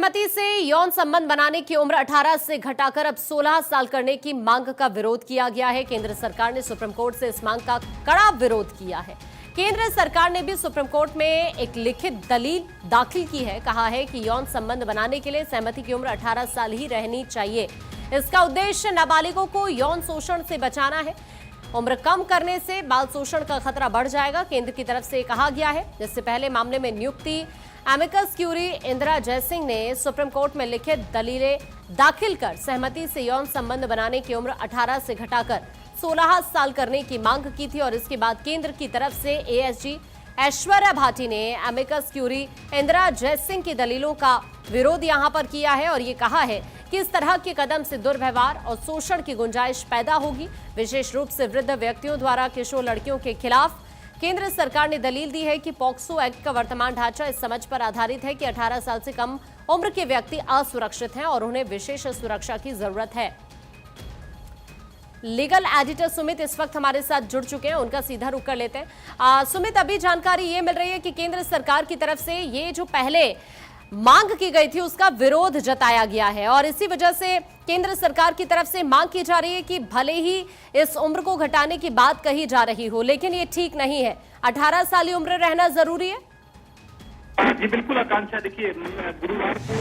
सहमति से यौन संबंध बनाने की उम्र 18 से घटाकर अब 16 साल करने की मांग का विरोध किया गया है। केंद्र सरकार ने सुप्रीम कोर्ट से इस मांग का कड़ा विरोध किया है। केंद्र सरकार ने भी सुप्रीम कोर्ट में एक लिखित दलील दाखिल की है। कहा है कि यौन संबंध बनाने के लिए सहमति की उम्र 18 साल ही रहनी चाहिए। इसका उद्देश्य नाबालिगों को यौन शोषण से बचाना है। उम्र कम करने से बाल शोषण का खतरा बढ़ जाएगा, केंद्र की तरफ से कहा गया है। इससे पहले मामले में नियुक्ति एमिकस क्यूरी इंदिरा जयसिंह ने सुप्रीम कोर्ट में लिखित दलीलें दाखिल कर सहमति से यौन संबंध बनाने की उम्र 18 से घटाकर 16 साल करने की मांग की थी और इसके बाद केंद्र की तरफ से एएसजी ऐश्वर्या भाटी ने एमिकस क्यूरी इंदिरा जयसिंह की दलीलों का विरोध यहां पर किया है और ये कहा है कि इस तरह के कदम से दुर्व्यवहार और शोषण की गुंजाइश पैदा होगी, विशेष रूप से वृद्ध व्यक्तियों द्वारा किशोर लड़कियों के खिलाफ। केंद्र सरकार ने दलील दी है कि पॉक्सो एक्ट का वर्तमान ढांचा इस समझ पर आधारित है कि 18 साल से कम उम्र के व्यक्ति असुरक्षित हैं और उन्हें विशेष सुरक्षा की जरूरत है। लीगल एडिटर सुमित इस वक्त हमारे साथ जुड़ चुके हैं, उनका सीधा रुख कर लेते हैं। सुमित, अभी जानकारी ये मिल रही है कि केंद्र सरकार की तरफ से ये जो पहले मांग की गई थी उसका विरोध जताया गया है और इसी वजह से केंद्र सरकार की तरफ से मांग की जा रही है कि भले ही इस उम्र को घटाने की बात कही जा रही हो, लेकिन ये ठीक नहीं है। 18 साल की उम्र रहना जरूरी है। जी बिल्कुल आकांक्षा, देखिए गुरुवार को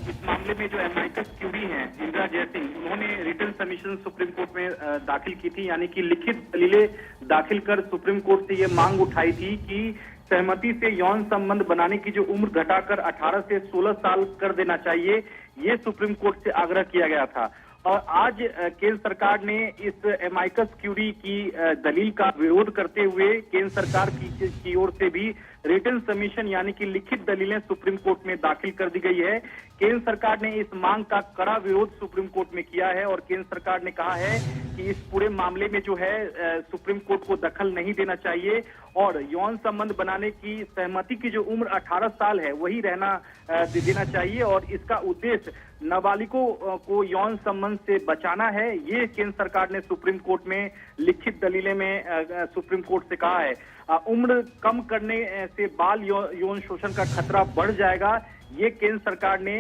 इस मामले में जो एमिकस क्यूरी हैं इंदिरा जयसिंह, उन्होंने रिटन सबमिशन सुप्रीम कोर्ट में दाखिल की थी, यानी कि लिखित दलीलें दाखिल कर सुप्रीम कोर्ट से ये मांग उठाई थी कि सहमति से यौन संबंध बनाने की जो उम्र घटाकर 18 से 16 साल कर देना चाहिए, ये सुप्रीम कोर्ट से आग्रह किया गया था। और आज केंद्र सरकार ने इस एमिकस क्यूरी की दलील का विरोध करते हुए केंद्र सरकार की ओर से भी रिटन सबमिशन यानी कि लिखित दलीलें सुप्रीम कोर्ट में दाखिल कर दी गई है। केंद्र सरकार ने इस मांग का कड़ा विरोध सुप्रीम कोर्ट में किया है और केंद्र सरकार ने कहा है कि इस पूरे मामले में जो है सुप्रीम कोर्ट को दखल नहीं देना चाहिए और यौन संबंध बनाने की सहमति की जो उम्र 18 साल है वही रहना देना चाहिए और इसका उद्देश्य नाबालिगों को यौन संबंध से बचाना है। ये केंद्र सरकार ने सुप्रीम कोर्ट में लिखित दलीलें में सुप्रीम कोर्ट से कहा है। उम्र कम करने से बाल यौन शोषण का खतरा बढ़ जाएगा, ये केंद्र सरकार ने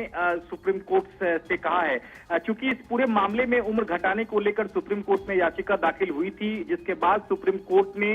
सुप्रीम कोर्ट से कहा है। चूंकि इस पूरे मामले में उम्र घटाने को लेकर सुप्रीम कोर्ट में याचिका दाखिल हुई थी, जिसके बाद सुप्रीम कोर्ट ने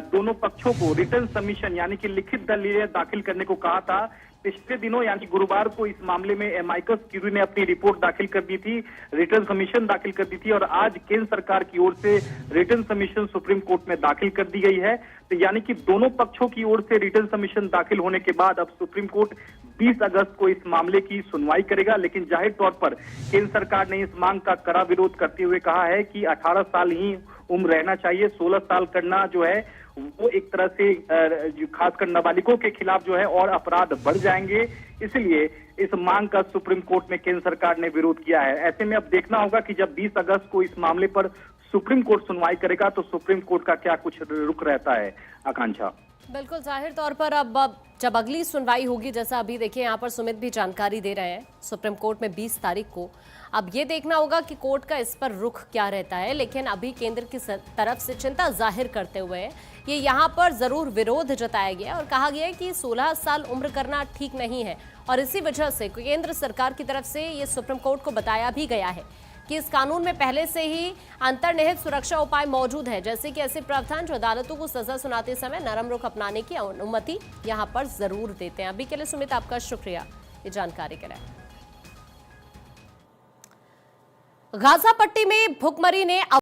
दोनों पक्षों को रिटन सबमिशन यानी कि लिखित दलीलें दाखिल करने को कहा था। पिछले दिनों यानी गुरुवार को इस मामले में एमिकस क्यूरी ने अपनी रिपोर्ट दाखिल कर दी थी, रिटन सबमिशन दाखिल कर दी थी और आज केंद्र सरकार की ओर से रिटन सबमिशन सुप्रीम कोर्ट में दाखिल कर दी गई है। तो यानी कि दोनों पक्षों की ओर से रिटन सबमिशन दाखिल होने के बाद अब सुप्रीम कोर्ट 20 अगस्त को इस मामले की सुनवाई करेगा, लेकिन जाहिर तौर पर केंद्र सरकार ने इस मांग का कड़ा विरोध करते हुए कहा है कि 18 साल ही उम्र रहना चाहिए। 16 साल करना जो है वो एक तरह से खासकर नाबालिगों के खिलाफ जो है और अपराध बढ़ जाएंगे, इसलिए इस मांग का सुप्रीम कोर्ट में केंद्र सरकार ने विरोध किया है। ऐसे में अब देखना होगा कि जब 20 अगस्त को इस मामले पर सुप्रीम कोर्ट सुनवाई करेगा तो सुप्रीम कोर्ट का क्या कुछ रुख रहता है। आकांक्षा, बिल्कुल जाहिर तौर पर अब जब अगली सुनवाई होगी, जैसा अभी देखिए यहाँ पर सुमित भी जानकारी दे रहे हैं, सुप्रीम कोर्ट में 20 तारीख को, अब ये देखना होगा कि कोर्ट का इस पर रुख क्या रहता है। लेकिन अभी केंद्र की तरफ से चिंता जाहिर करते हुए ये यहाँ पर जरूर विरोध जताया गया और कहा गया है कि 16 साल उम्र करना ठीक नहीं है और इसी वजह से केंद्र सरकार की तरफ से ये सुप्रीम कोर्ट को बताया भी गया है कि इस कानून में पहले से ही अंतर्निहित सुरक्षा उपाय मौजूद है, जैसे कि ऐसे प्रावधान जो अदालतों को सजा सुनाते समय नरम रुख अपनाने की अनुमति यहाँ पर जरूर देते हैं। अभी के लिए सुमित आपका शुक्रिया ये जानकारी के लिए। गाजा पट्टी में भुखमरी ने